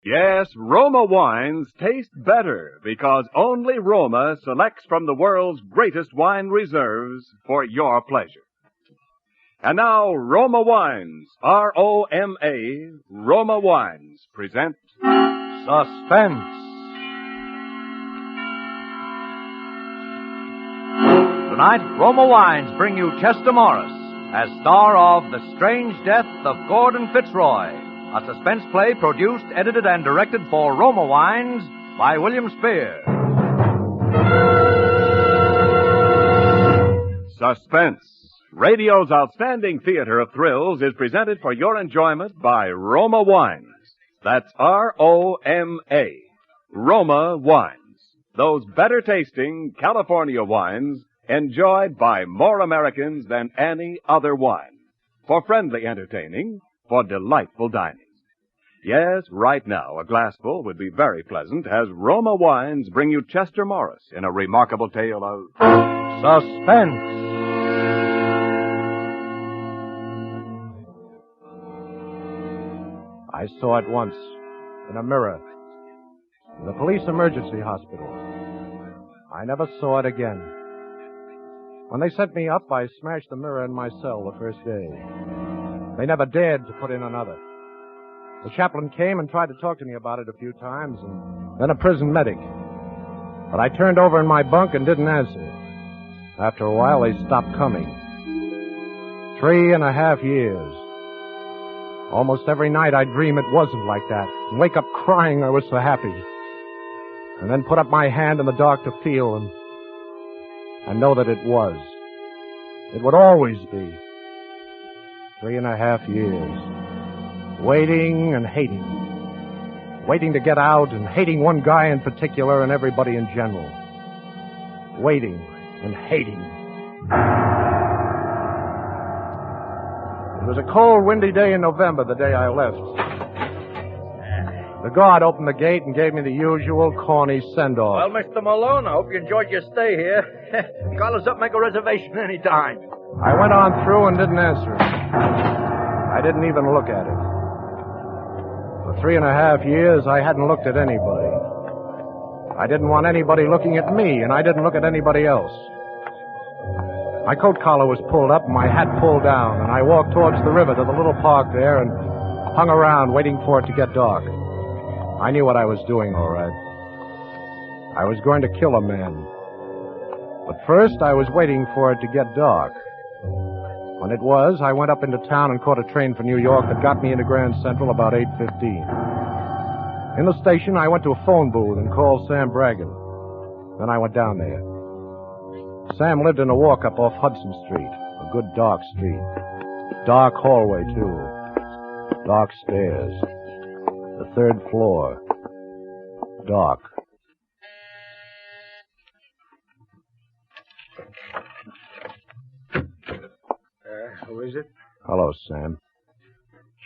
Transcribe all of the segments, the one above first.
Yes, Roma wines taste better because only Roma selects from the world's greatest wine reserves for your pleasure. And now, Roma Wines, R-O-M-A, Roma Wines, present Suspense. Tonight, Roma Wines bring you Chester Morris as star of The Strange Death of Gordon Fitzroy, a suspense play produced, edited, and directed for Roma Wines by William Spear. Suspense. Radio's outstanding theater of thrills is presented for your enjoyment by Roma Wines. That's R-O-M-A. Roma Wines. Those better-tasting California wines enjoyed by more Americans than any other wine. For friendly entertaining, for delightful dining. Yes, right now, a glassful would be very pleasant as Roma Wines bring you Chester Morris in a remarkable tale of Suspense. I saw it once, in a mirror, in the police emergency hospital. I never saw it again. When they sent me up, I smashed the mirror in my cell the first day. They never dared to put in another. The chaplain came and tried to talk to me about it a few times, and then a prison medic. But I turned over in my bunk and didn't answer. After a while, they stopped coming. 3.5 years. Almost every night I'd dream it wasn't like that, and wake up crying I was so happy. And then put up my hand in the dark to feel, and know that it was. It would always be. 3.5 years. Waiting and hating. Waiting to get out and hating one guy in particular and everybody in general. Waiting and hating. It was a cold, windy day in November, the day I left. The guard opened the gate and gave me the usual corny send-off. Well, Mr. Malone, I hope you enjoyed your stay here. Call us up, make a reservation any time. I went on through and didn't answer it. I didn't even look at it. For 3.5 years, I hadn't looked at anybody. I didn't want anybody looking at me, and I didn't look at anybody else. My coat collar was pulled up and my hat pulled down, and I walked towards the river to the little park there and hung around waiting for it to get dark. I knew what I was doing, all right. I was going to kill a man. But first, I was waiting for it to get dark. When it was, I went up into town and caught a train for New York that got me into Grand Central about 8:15. In the station, I went to a phone booth and called Sam Bragan. Then I went down there. Sam lived in a walk-up off Hudson Street, a good dark street. Dark hallway, too. Dark stairs. The 3rd floor. Dark. Who is it? Hello, Sam.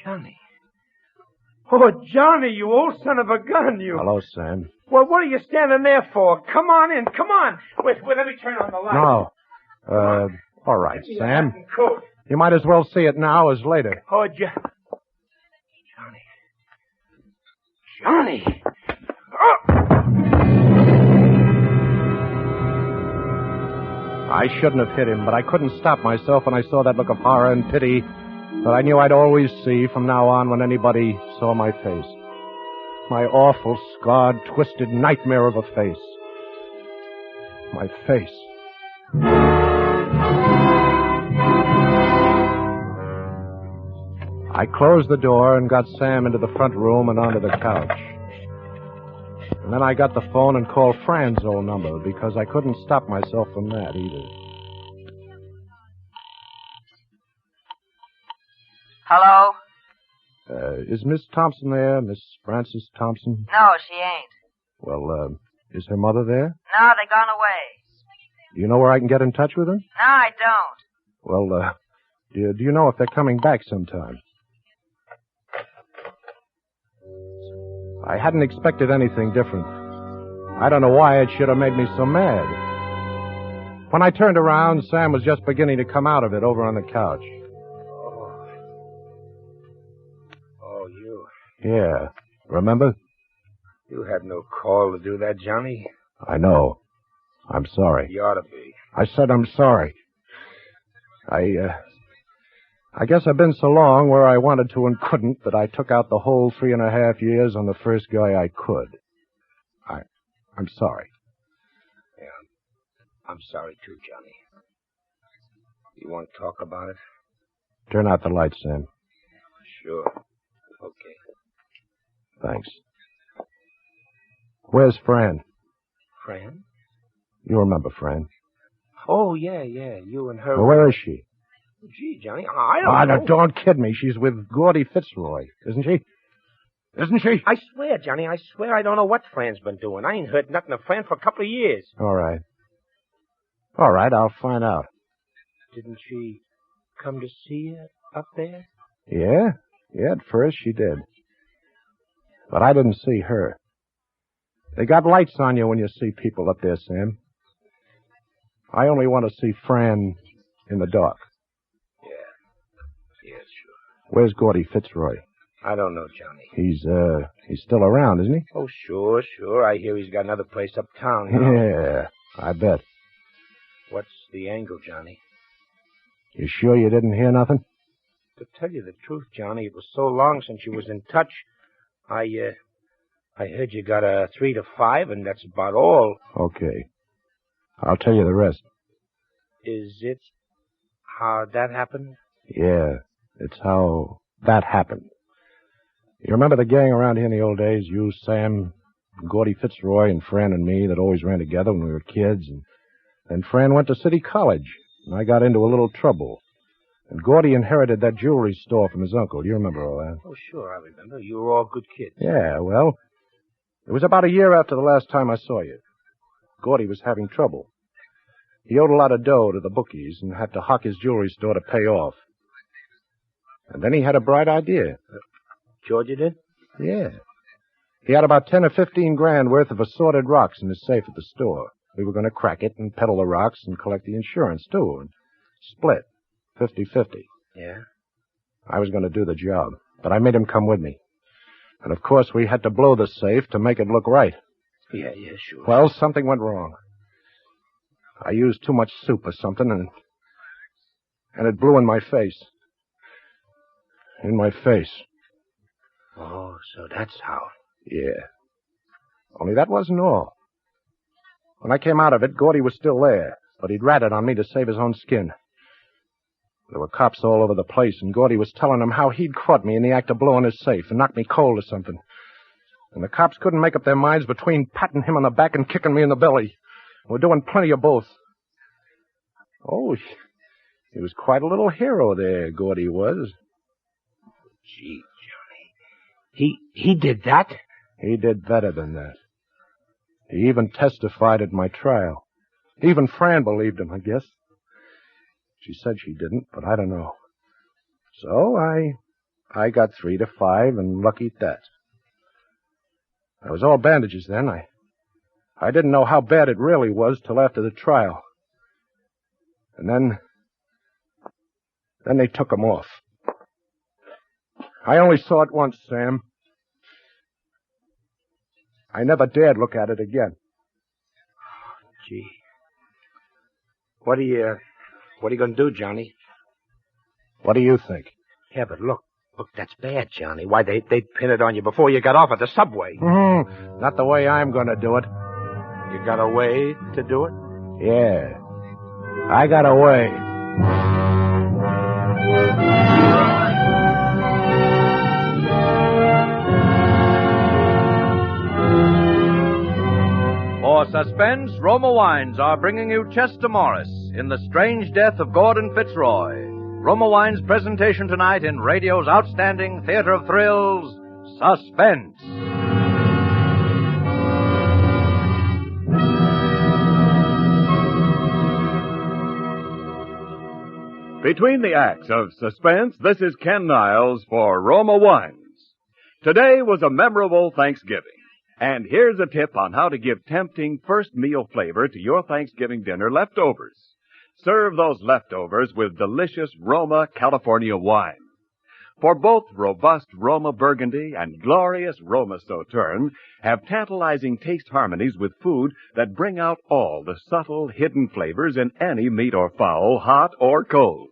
Johnny. Oh, Johnny, you old son of a gun, you. Hello, Sam. Well, what are you standing there for? Come on in, come on. Wait, let me turn on the light. No. All right, Sam. You might as well see it now as later. Oh, Johnny. Oh! I shouldn't have hit him, but I couldn't stop myself when I saw that look of horror and pity that I knew I'd always see from now on when anybody saw my face. My awful, scarred, twisted nightmare of a face. My face. I closed the door and got Sam into the front room and onto the couch. And then I got the phone and called Fran's old number because I couldn't stop myself from that either. Hello? Is Miss Thompson there, Miss Frances Thompson? No, she ain't. Well, is her mother there? No, they gone away. Do you know where I can get in touch with her? No, I don't. Well, do you know if they're coming back sometime? I hadn't expected anything different. I don't know why it should have made me so mad. When I turned around, Sam was just beginning to come out of it over on the couch. Oh, you. Yeah. Remember? You had no call to do that, Johnny. I know. I'm sorry. You ought to be. I said I'm sorry. I guess I've been so long where I wanted to and couldn't that I took out the whole 3.5 years on the first guy I could. I'm sorry. Yeah, I'm sorry too, Johnny. You want to talk about it? Turn out the lights, Sam. Sure. Okay. Thanks. Where's Fran? Fran? You remember Fran? Oh, yeah. You and her. Well, where is she? Gee, Johnny, I don't know. No, don't kid me. She's with Gordy Fitzroy, isn't she? Isn't she? I swear, Johnny, I swear I don't know what Fran's been doing. I ain't heard nothing of Fran for a couple of years. All right. All right, I'll find out. Didn't she come to see you up there? Yeah, at first she did. But I didn't see her. They got lights on you when you see people up there, Sam. I only want to see Fran in the dark. Yeah, sure. Where's Gordy Fitzroy? I don't know, Johnny. He's still around, isn't he? Oh, sure. I hear he's got another place uptown now. Yeah, I bet. What's the angle, Johnny? You sure you didn't hear nothing? To tell you the truth, Johnny, it was so long since you was in touch. I heard you got a 3 to 5, and that's about all. Okay. I'll tell you the rest. Is it how that happened? Yeah, it's how that happened. You remember the gang around here in the old days? You, Sam, Gordy Fitzroy, and Fran and me that always ran together when we were kids. And then Fran went to City College, and I got into a little trouble. And Gordy inherited that jewelry store from his uncle. You remember all that? Oh, sure, I remember. You were all good kids. Yeah, well, it was about a year after the last time I saw you. Gordy was having trouble. He owed a lot of dough to the bookies and had to hock his jewelry store to pay off. And then he had a bright idea. Georgia did? Yeah. He had about 10 or 15 grand worth of assorted rocks in his safe at the store. We were going to crack it and peddle the rocks and collect the insurance, too, and split 50-50. Yeah? I was going to do the job, but I made him come with me. And, of course, we had to blow the safe to make it look right. Yeah, sure. Well, something went wrong. I used too much soup or something, and it blew in my face. In my face. Oh, so that's how. Yeah. Only that wasn't all. When I came out of it, Gordy was still there, but he'd ratted on me to save his own skin. There were cops all over the place, and Gordy was telling them how he'd caught me in the act of blowing his safe and knocked me cold or something. And the cops couldn't make up their minds between patting him on the back and kicking me in the belly. We're doing plenty of both. Oh, he was quite a little hero there, Gordy was. Gee, Johnny. He did that? He did better than that. He even testified at my trial. Even Fran believed him, I guess. She said she didn't, but I don't know. So I got 3 to 5 and lucky at that. I was all bandages then. I didn't know how bad it really was till after the trial. And then they took him off. I only saw it once, Sam. I never dared look at it again. Gee. What are you going to do, Johnny? What do you think? Yeah, but look, that's bad, Johnny. Why, they'd pin it on you before you got off at the subway. Mm-hmm. Not the way I'm going to do it. You got a way to do it? Yeah. I got a way. For suspense, Roma Wines are bringing you Chester Morris in The Strange Death of Gordon Fitzroy. Roma Wines' presentation tonight in radio's outstanding theater of thrills, Suspense. Between the acts of Suspense, this is Ken Niles for Roma Wines. Today was a memorable Thanksgiving. And here's a tip on how to give tempting first meal flavor to your Thanksgiving dinner leftovers. Serve those leftovers with delicious Roma California wine. For both robust Roma Burgundy and glorious Roma Sauterne have tantalizing taste harmonies with food that bring out all the subtle, hidden flavors in any meat or fowl, hot or cold.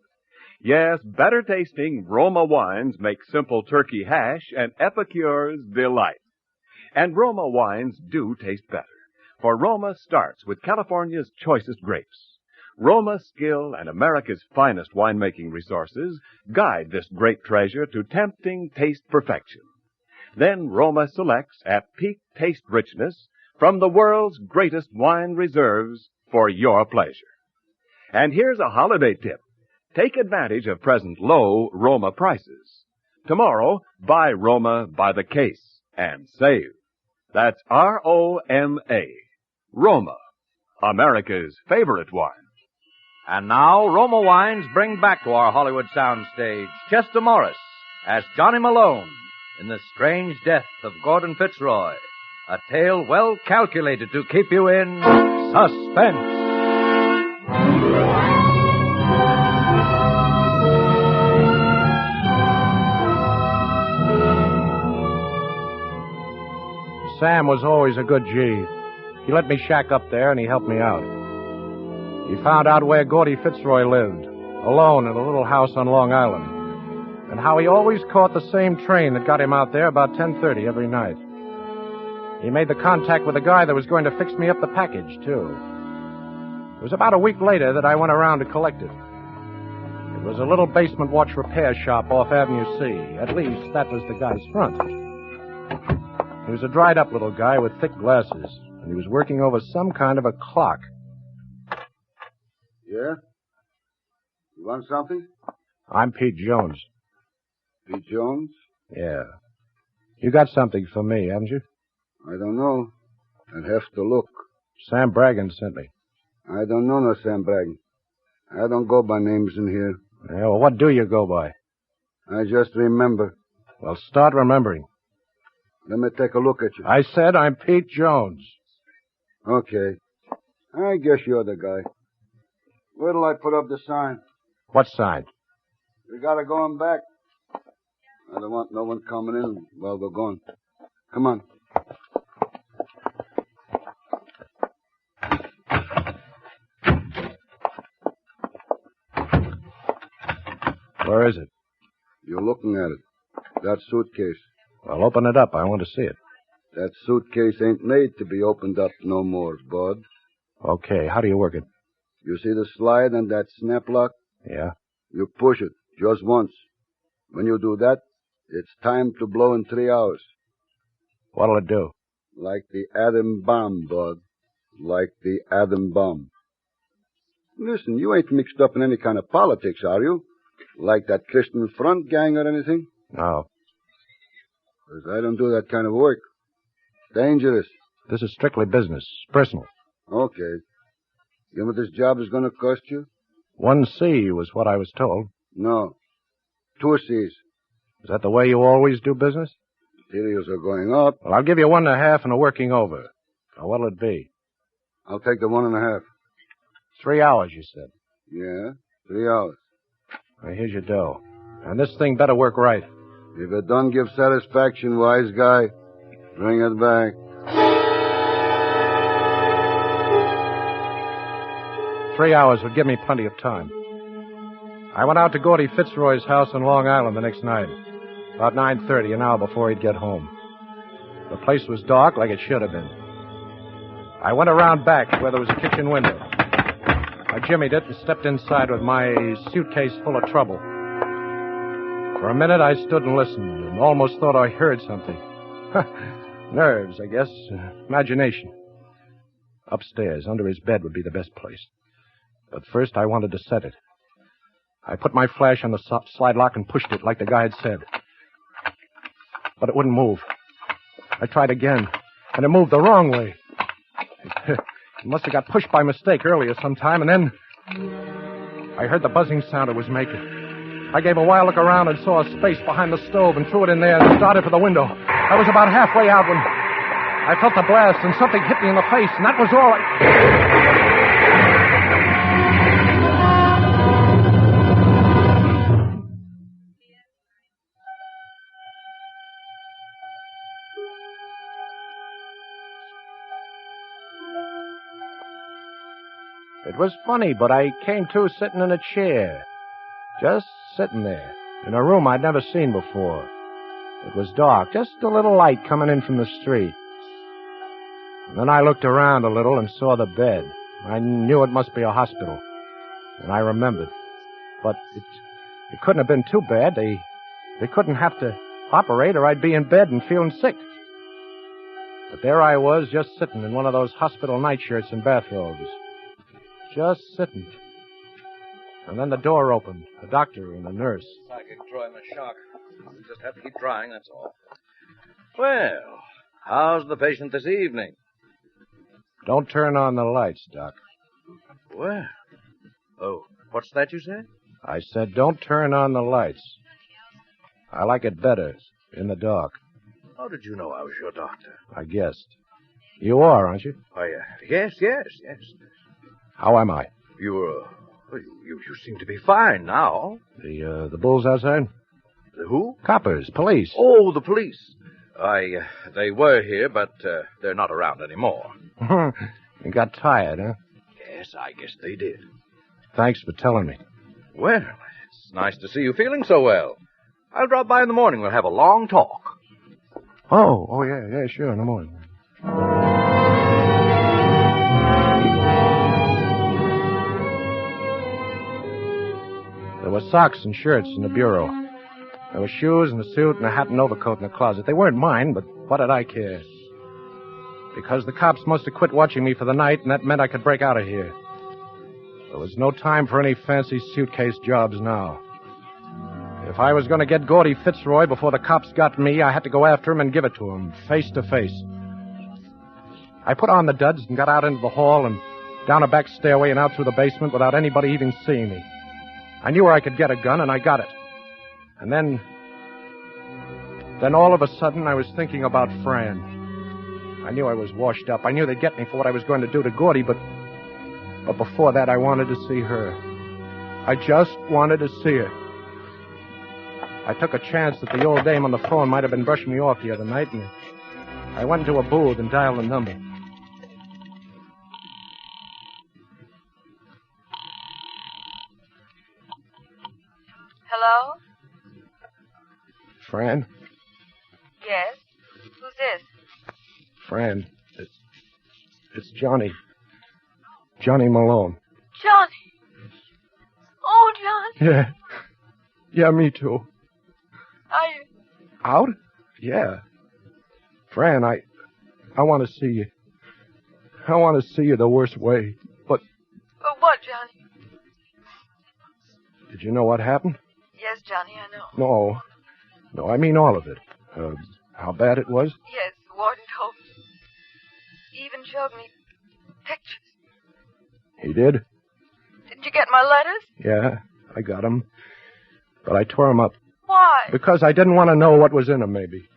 Yes, better tasting Roma wines make simple turkey hash an epicure's delight. And Roma wines do taste better, for Roma starts with California's choicest grapes. Roma's skill and America's finest winemaking resources guide this grape treasure to tempting taste perfection. Then Roma selects at peak taste richness from the world's greatest wine reserves for your pleasure. And here's a holiday tip. Take advantage of present low Roma prices. Tomorrow, buy Roma by the case and save. That's R-O-M-A. Roma, America's favorite wine. And now, Roma Wines bring back to our Hollywood soundstage Chester Morris as Johnny Malone in The Strange Death of Gordon Fitzroy, a tale well calculated to keep you in suspense. Sam was always a good G. He let me shack up there, and he helped me out. He found out where Gordy Fitzroy lived, alone in a little house on Long Island, and how he always caught the same train that got him out there about 10:30 every night. He made the contact with the guy that was going to fix me up the package, too. It was about a week later that I went around to collect it. It was a little basement watch repair shop off Avenue C. At least, that was the guy's front. He was a dried-up little guy with thick glasses, and he was working over some kind of a clock. Yeah? You want something? I'm Pete Jones. Pete Jones? Yeah. You got something for me, haven't you? I don't know. I'd have to look. Sam Bragan sent me. I don't know no Sam Bragan. I don't go by names in here. Yeah, well, what do you go by? I just remember. Well, start remembering. Let me take a look at you. I said I'm Pete Jones. Okay. I guess you're the guy. Where'll I put up the sign? What sign? We gotta go on back. I don't want no one coming in while we're gone. Come on. Where is it? You're looking at it. That suitcase. Well, open it up. I want to see it. That suitcase ain't made to be opened up no more, bud. Okay, how do you work it? You see the slide and that snap lock? Yeah. You push it just once. When you do that, it's time to blow in 3 hours. What'll it do? Like the atom bomb, bud. Like the atom bomb. Listen, you ain't mixed up in any kind of politics, are you? Like that Christian Front gang or anything? No. 'Cause I don't do that kind of work. Dangerous. This is strictly business. Personal. Okay. You know what this job is going to cost you? 1 C was what I was told. No. 2 C's. Is that the way you always do business? Materials are going up. Well, I'll give you 1.5 and a working over. Now, what'll it be? I'll take the 1.5. 3 hours, you said. Yeah, 3 hours. Well, here's your dough. And this thing better work right. If it don't give satisfaction, wise guy, bring it back. 3 hours would give me plenty of time. I went out to Gordy Fitzroy's house on Long Island the next night. About 9:30, an hour before he'd get home. The place was dark like it should have been. I went around back where there was a kitchen window. I jimmied it and stepped inside with my suitcase full of trouble. For a minute, I stood and listened and almost thought I heard something. Nerves, I guess. Imagination. Upstairs, under his bed, would be the best place. But first, I wanted to set it. I put my flash on the slide lock and pushed it like the guy had said. But it wouldn't move. I tried again, and it moved the wrong way. It must have got pushed by mistake earlier sometime, and then I heard the buzzing sound it was making. I gave a wild look around and saw a space behind the stove and threw it in there and started for the window. I was about halfway out when I felt the blast and something hit me in the face, and that was all It was funny, but I came to sitting in a chair. Just sitting there, in a room I'd never seen before. It was dark, just a little light coming in from the street. And then I looked around a little and saw the bed. I knew it must be a hospital. And I remembered. But it couldn't have been too bad. They couldn't have to operate or I'd be in bed and feeling sick. But there I was, just sitting in one of those hospital nightshirts and bathrobes. Just sitting. And then the door opened. A doctor and a nurse. Psychic Troy shock. You just have to keep trying, that's all. Well, how's the patient this evening? Don't turn on the lights, Doc. Well, oh, what's that you said? I said don't turn on the lights. I like it better in the dark. How did you know I was your doctor? I guessed. You are, aren't you? Why, yes. How am I? You seem to be fine now. The bulls outside? The who? Coppers, police. Oh, the police. They were here, but they're not around anymore. You got tired, huh? Yes, I guess they did. Thanks for telling me. Well, it's nice to see you feeling so well. I'll drop by in the morning. We'll have a long talk. Oh, yeah, sure, in the morning. There were socks and shirts in the bureau. There were shoes and a suit and a hat and overcoat in the closet. They weren't mine, but what did I care? Because the cops must have quit watching me for the night, and that meant I could break out of here. There was no time for any fancy suitcase jobs now. If I was going to get Gordy Fitzroy before the cops got me, I had to go after him and give it to him, face to face. I put on the duds and got out into the hall and down a back stairway and out through the basement without anybody even seeing me. I knew where I could get a gun, and I got it. And then all of a sudden, I was thinking about Fran. I knew I was washed up. I knew they'd get me for what I was going to do to Gordy, but before that, I wanted to see her. I just wanted to see her. I took a chance that the old dame on the phone might have been brushing me off the other night, and I went into a booth and dialed the number. Hello? Fran? Yes? Who's this? Fran, it's Johnny. Johnny Malone. Johnny! Oh, Johnny! Yeah, me too. Are you... Out? Yeah. Fran, I want to see you. I want to see you the worst way, but... But what, Johnny? Did you know what happened? Yes, Johnny, I know. No, I mean all of it. How bad it was? Yes, Warden told me. He even showed me pictures. He did? Didn't you get my letters? Yeah, I got them. But I tore them up. Why? Because I didn't want to know what was in them, maybe.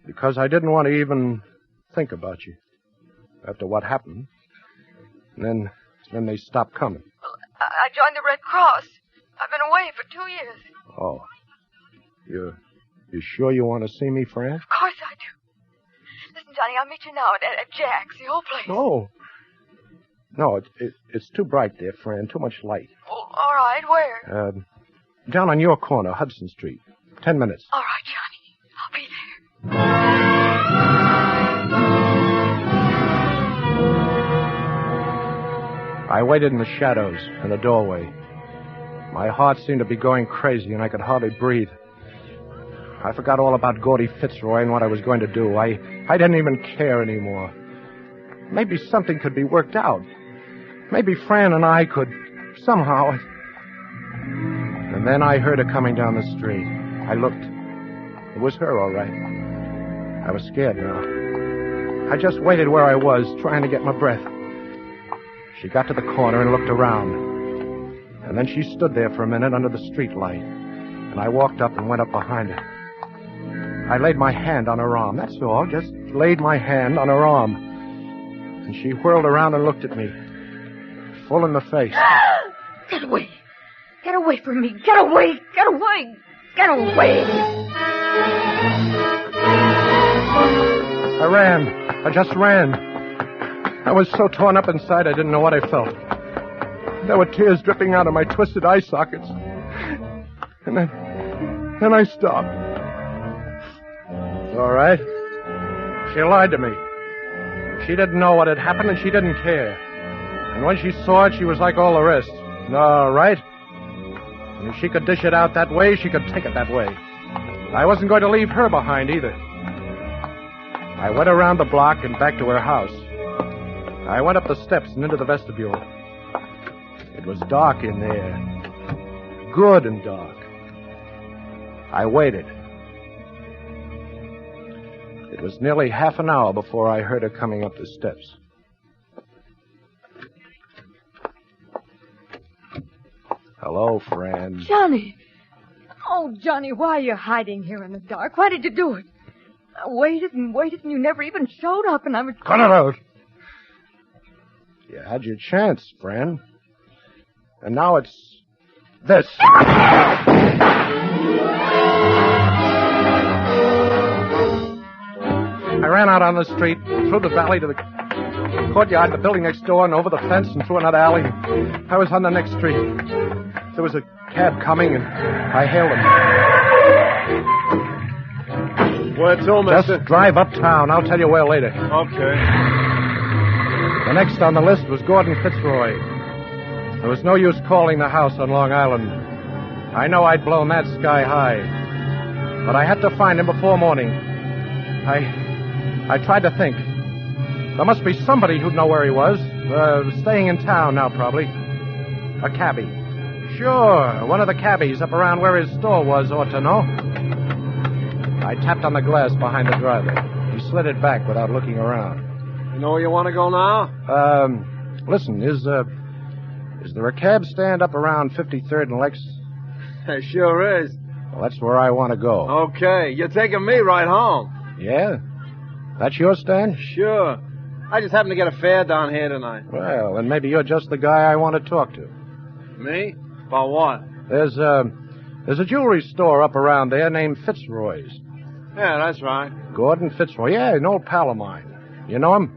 Because I didn't want to even think about you. After what happened. And then they stopped coming. Well, I joined the Red Cross. I've been away for 2 years. Oh. You sure you want to see me, Fran? Of course I do. Listen, Johnny, I'll meet you now at Jack's, the old place. No, it's too bright there, Fran. Too much light. Oh, all right, where? Down on your corner, Hudson Street. 10 minutes. All right, Johnny. I'll be there. I waited in the shadows in the doorway. My heart seemed to be going crazy, and I could hardly breathe. I forgot all about Gordy Fitzroy and what I was going to do. I didn't even care anymore. Maybe something could be worked out. Maybe Fran and I could somehow... And then I heard her coming down the street. I looked. It was her, all right. I was scared now. I just waited where I was, trying to get my breath. She got to the corner and looked around. And then she stood there for a minute under the street light. And I walked up and went up behind her. I laid my hand on her arm, that's all. Just laid my hand on her arm. And she whirled around and looked at me. Full in the face. Get away. Get away from me. Get away. Get away. Get away. I ran. I just ran. I was so torn up inside I didn't know what I felt. There were tears dripping out of my twisted eye sockets. And then I stopped. All right. She lied to me. She didn't know what had happened, and she didn't care. And when she saw it, she was like all the rest. All right. And if she could dish it out that way, she could take it that way. I wasn't going to leave her behind either. I went around the block and back to her house. I went up the steps and into the vestibule. It was dark in there. Good and dark. I waited. It was nearly half an hour before I heard her coming up the steps. Hello, friend. Johnny. Oh, Johnny, why are you hiding here in the dark? Why did you do it? I waited and waited, and you never even showed up, and I was... Cut it out. You had your chance, friend. And now it's this. I ran out on the street, through the valley to the courtyard, the building next door, and over the fence and through another alley. I was on the next street. There was a cab coming, and I hailed him. Where to, mister? Just drive uptown. I'll tell you where later. Okay. The next on the list was Gordon Fitzroy. There was no use calling the house on Long Island. I know I'd blown that sky high. But I had to find him before morning. I tried to think. There must be somebody who'd know where he was. Staying in town now, probably. A cabbie. Sure, one of the cabbies up around where his store was ought to know. I tapped on the glass behind the driver. He slid it back without looking around. You know where you want to go now? Listen, is there a cab stand up around 53rd and Lex? There sure is. Well, that's where I want to go. Okay, you're taking me right home. Yeah? That's your stand? Sure. I just happened to get a fare down here tonight. Well, then maybe you're just the guy I want to talk to. Me? About what? There's a jewelry store up around there named Fitzroy's. Yeah, that's right. Gordon Fitzroy. Yeah, an old pal of mine. You know him?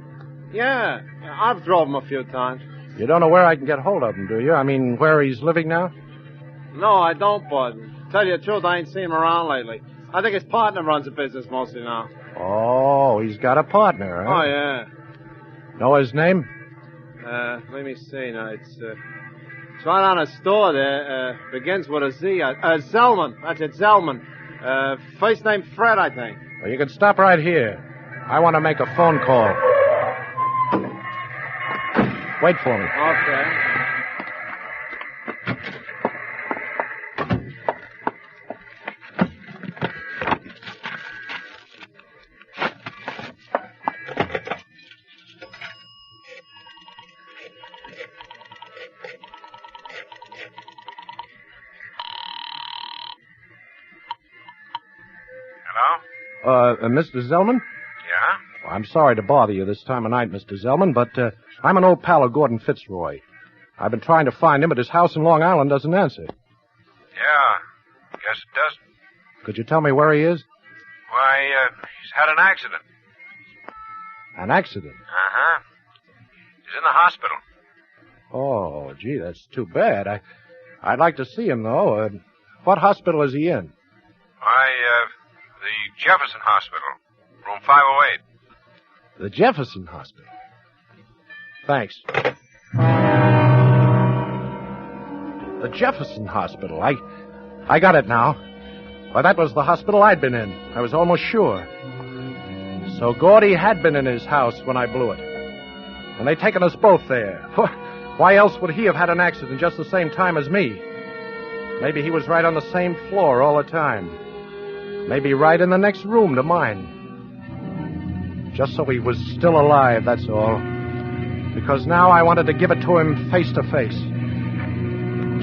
Yeah, I've drove him a few times. You don't know where I can get hold of him, do you? I mean, where he's living now? No, I don't, bud. Tell you the truth, I ain't seen him around lately. I think his partner runs the business mostly now. Oh, he's got a partner, huh? Oh, yeah. Know his name? Let me see now. It's right on a store there. Begins with a Z. Zellman. That's it, Zellman. First name Fred, I think. Well, you can stop right here. I want to make a phone call. Wait for me. Okay. Mr. Zellman? Yeah? Well, I'm sorry to bother you this time of night, Mr. Zellman, but I'm an old pal of Gordon Fitzroy. I've been trying to find him, but his house in Long Island doesn't answer. Yeah, guess it doesn't. Could you tell me where he is? Why, he's had an accident. An accident? Uh-huh. He's in the hospital. Oh, gee, that's too bad. I'd like to see him, though. What hospital is he in? Why, the Jefferson Hospital, room 508. The Jefferson Hospital? Thanks. The Jefferson Hospital. I got it now. Why, that was the hospital I'd been in. I was almost sure. So Gordy had been in his house when I blew it. And they'd taken us both there. Why else would he have had an accident just the same time as me? Maybe he was right on the same floor all the time. Maybe right in the next room to mine. Just so he was still alive, that's all. Because now I wanted to give it to him face to face.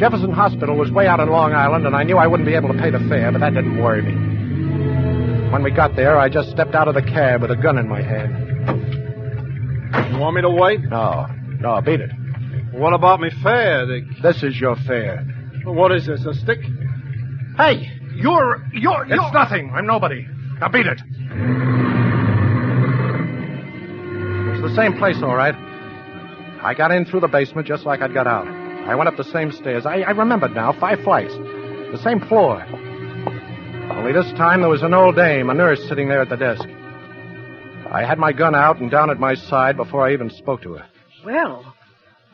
Jefferson Hospital was way out in Long Island, and I knew I wouldn't be able to pay the fare, but that didn't worry me. When we got there, I just stepped out of the cab with a gun in my hand. You want me to wait? No, beat it. What about me fare? This is your fare. What is this, a stick? Hey, you're... It's nothing. I'm nobody. Now beat it. It's the same place, all right. I got in through the basement just like I'd got out. I went up the same stairs. I remembered now, 5 flights. The same floor. Only this time there was an old dame, a nurse, sitting there at the desk. I had my gun out and down at my side before I even spoke to her. Well,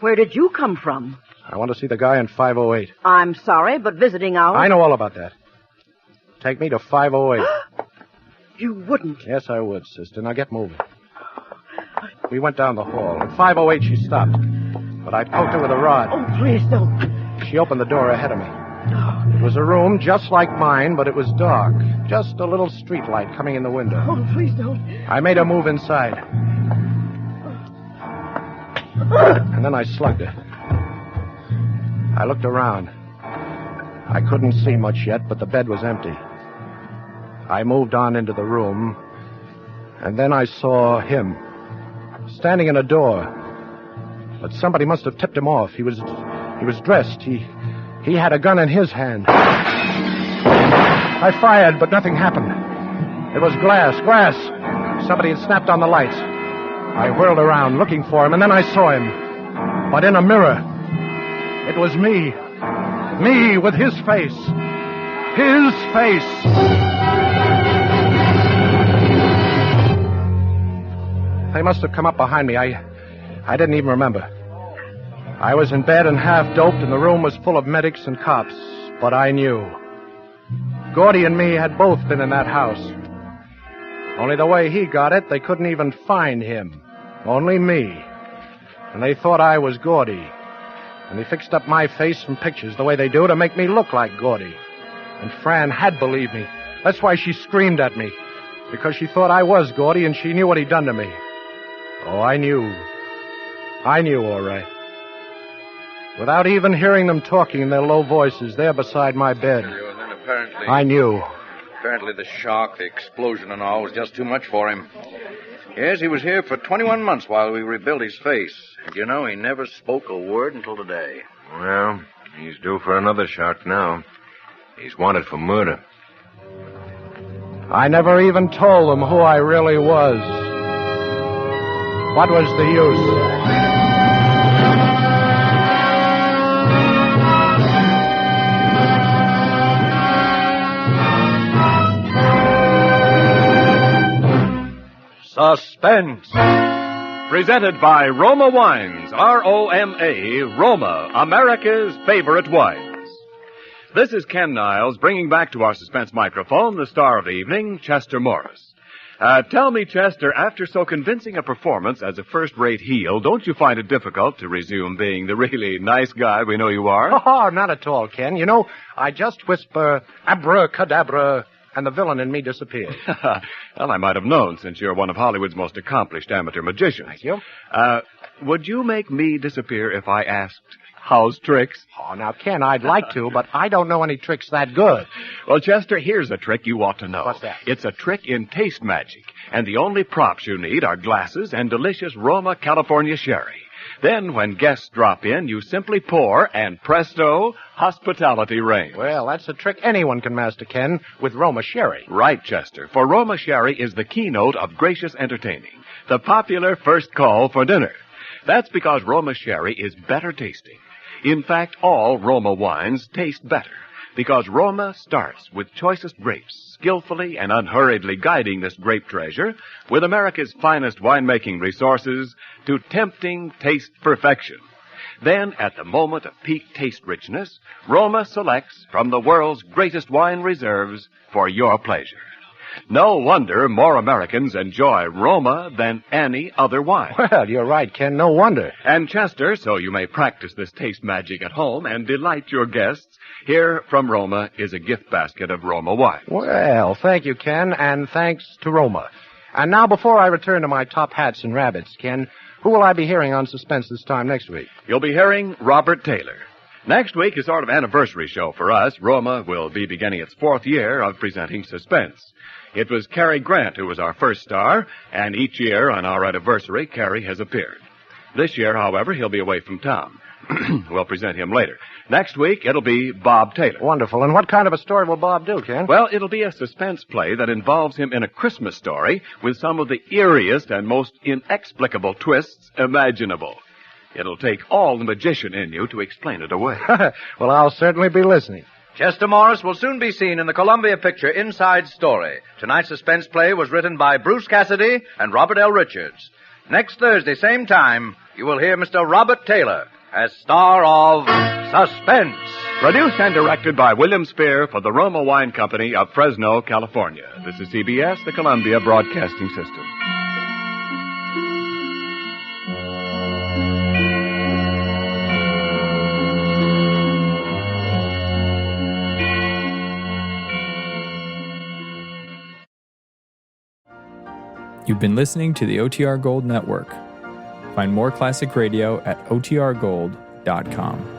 where did you come from? I want to see the guy in 508. I'm sorry, but visiting hours... I know all about that. Take me to 508. You wouldn't. Yes, I would, sister. Now get moving. We went down the hall. At 508, she stopped. But I poked her with a rod. Oh, please don't. She opened the door ahead of me. It was a room just like mine, but it was dark. Just a little street light coming in the window. Oh, please don't. I made her move inside. And then I slugged her. I looked around. I couldn't see much yet, but the bed was empty. I moved on into the room, and then I saw him, standing in a door. But somebody must have tipped him off. He was dressed. He had a gun in his hand. I fired, but nothing happened. It was glass. Somebody had snapped on the lights. I whirled around looking for him, and then I saw him. But in a mirror. It was me. Me with his face. His face. They must have come up behind me. I didn't even remember. I was in bed and half doped, and the room was full of medics and cops. But I knew. Gordy and me had both been in that house. Only the way he got it, they couldn't even find him. Only me. And they thought I was Gordy. And they fixed up my face from pictures the way they do to make me look like Gordy. And Fran had believed me. That's why she screamed at me. Because she thought I was Gordy, and she knew what he'd done to me. Oh, I knew. I knew, all right. Without even hearing them talking in their low voices there beside my bed. And then apparently... I knew. Apparently the shock, the explosion and all was just too much for him. Yes, he was here for 21 months while we rebuilt his face. And you know, he never spoke a word until today. Well, he's due for another shock now. He's wanted for murder. I never even told them who I really was. What was the use? Suspense. Presented by Roma Wines, R-O-M-A, Roma, America's favorite wines. This is Ken Niles bringing back to our suspense microphone the star of the evening, Chester Morris. Tell me, Chester, after so convincing a performance as a first-rate heel, don't you find it difficult to resume being the really nice guy we know you are? Oh, not at all, Ken. You know, I just whisper abracadabra, and the villain in me disappears. Well, I might have known, since you're one of Hollywood's most accomplished amateur magicians. Thank you. Would you make me disappear if I asked, how's tricks? Oh, now, Ken, I'd like to, but I don't know any tricks that good. Well, Chester, here's a trick you ought to know. What's that? It's a trick in taste magic, and the only props you need are glasses and delicious Roma California sherry. Then, when guests drop in, you simply pour, and presto, hospitality reigns. Well, that's a trick anyone can master, Ken, with Roma sherry. Right, Chester, for Roma sherry is the keynote of gracious entertaining, the popular first call for dinner. That's because Roma sherry is better tasting. In fact, all Roma wines taste better, because Roma starts with choicest grapes, skillfully and unhurriedly guiding this grape treasure with America's finest winemaking resources to tempting taste perfection. Then, at the moment of peak taste richness, Roma selects from the world's greatest wine reserves for your pleasure. No wonder more Americans enjoy Roma than any other wine. Well, you're right, Ken. No wonder. And Chester, so you may practice this taste magic at home and delight your guests, here from Roma is a gift basket of Roma wine. Well, thank you, Ken, and thanks to Roma. And now, before I return to my top hats and rabbits, Ken, who will I be hearing on Suspense this time next week? You'll be hearing Robert Taylor. Next week is sort of anniversary show for us. Roma will be beginning its 4th year of presenting Suspense. It was Cary Grant who was our first star, and each year on our anniversary, Cary has appeared. This year, however, he'll be away from town. We'll present him later. Next week, it'll be Bob Taylor. Wonderful. And what kind of a story will Bob do, Ken? Well, it'll be a suspense play that involves him in a Christmas story with some of the eeriest and most inexplicable twists imaginable. It'll take all the magician in you to explain it away. Well, I'll certainly be listening. Chester Morris will soon be seen in the Columbia picture Inside Story. Tonight's suspense play was written by Bruce Cassidy and Robert L. Richards. Next Thursday, same time, you will hear Mr. Robert Taylor as star of Suspense. Produced and directed by William Spear for the Roma Wine Company of Fresno, California. This is CBS, the Columbia Broadcasting System. You've been listening to the OTR Gold Network. Find more classic radio at otrgold.com.